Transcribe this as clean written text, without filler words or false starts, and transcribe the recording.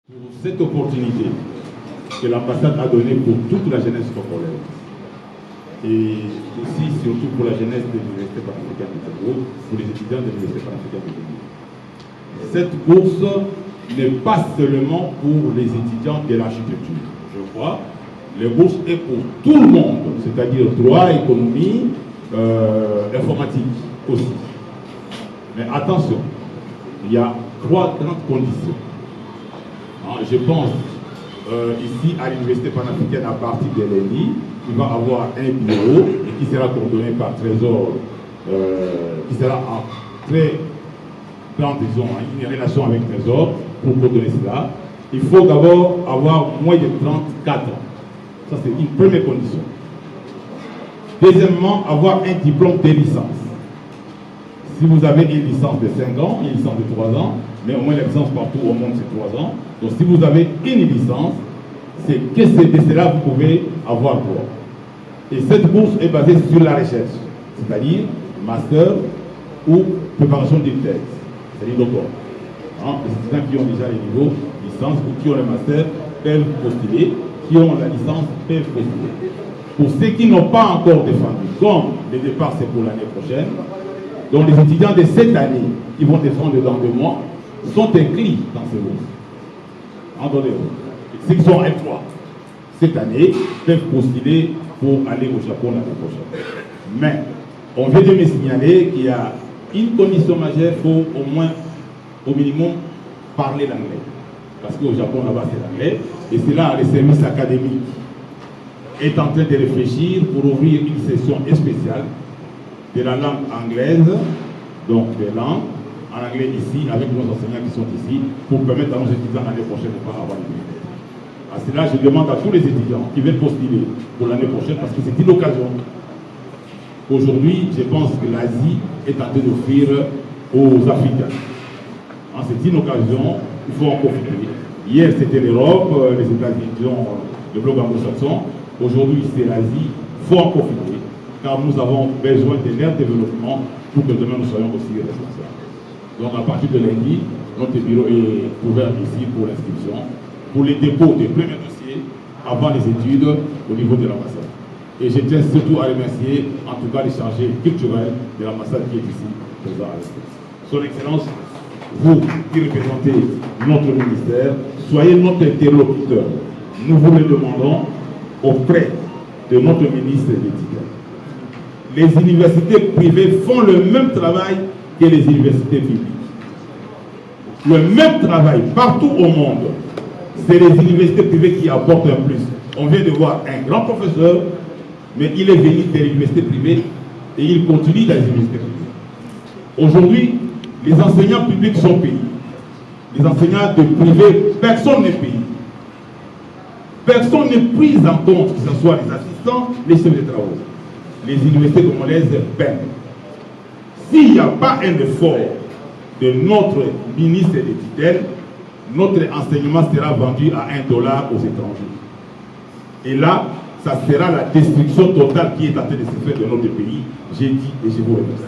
Pour cette opportunité que l'ambassade a donnée pour toute la jeunesse congolaise et aussi surtout pour la jeunesse de l'Université panafricaine du Congo, pour les étudiants de l'Université panafricaine du Congo. Cette bourse n'est pas seulement pour les étudiants de l'architecture, je crois. La bourse est pour tout le monde, c'est-à-dire droit, économie, informatique aussi. Mais attention, il y a trois grandes conditions. Je pense ici à l'Université panafricaine à partir de lundi, il va avoir un bureau qui sera coordonné par Trésor, qui sera en très grande, disons, une relation avec Trésor pour coordonner cela. Il faut d'abord avoir moins de 34 ans. Ça, c'est une première condition. Deuxièmement, avoir un diplôme de licence. Si vous avez une licence de 5 ans, une licence de 3 ans, mais au moins la licence partout au monde c'est 3 ans. Donc si vous avez une licence, c'est que de cela vous pouvez avoir droit. Et cette bourse est basée sur la recherche, c'est-à-dire master ou préparation d'une thèse, c'est-à-dire doctorat. Les étudiants qui ont déjà les niveaux licence ou qui ont le master peuvent postuler, qui ont la licence peuvent postuler. Pour ceux qui n'ont pas encore défendu, comme le départ c'est pour l'année prochaine, donc les étudiants de cette année qui vont défendre dans 2 mois sont inclus dans ces bourses. Ceux qui sont F3 cette année peuvent postuler pour aller au Japon l'année prochaine. Mais on vient de me signaler qu'il y a une condition majeure, il faut au moins, au minimum, parler l'anglais. Parce qu'au Japon, là-bas, c'est l'anglais. Et c'est là, le service académique est en train de réfléchir pour ouvrir une session spéciale de la langue anglaise, donc des langues en anglais ici, avec nos enseignants qui sont ici, pour permettre à nos étudiants l'année prochaine de ne pas avoir de difficultés. À cela, je demande à tous les étudiants qui viennent postuler pour l'année prochaine, parce que c'est une occasion. Aujourd'hui, je pense que l'Asie est en train d'offrir aux Africains. C'est une occasion, il faut en profiter. Hier, c'était l'Europe, les États-Unis, le bloc anglo-saxon. Aujourd'hui, c'est l'Asie, il faut en profiter, car nous avons besoin de leur développement pour que demain nous soyons aussi responsables. Donc à partir de lundi, notre bureau est ouvert ici pour l'inscription, pour les dépôts des premiers dossiers avant les études au niveau de l'ambassade. Et je tiens surtout à remercier en tout cas les chargés culturels de l'ambassade qui est ici, présent à l'esprit. Son Excellence, vous qui représentez notre ministère, soyez notre interlocuteur. Nous vous le demandons auprès de notre ministre des Tutelles. Les universités privées font le même travail que les universités publiques. Le même travail partout au monde. C'est les universités privées qui apportent un plus. On vient de voir un grand professeur, mais il est venu de l'université privée et il continue dans les universités privées. Aujourd'hui, les enseignants publics sont payés. Les enseignants de privé, personne n'est payé. Personne n'est pris en compte, que ce soit les assistants, les chefs de travaux. Les universités congolaises peinent. S'il n'y a pas un effort de notre ministre des Tutelles, notre enseignement sera vendu à $1 aux étrangers. Et là, ça sera la destruction totale qui est en train de se faire de notre pays. J'ai dit et je vous remercie.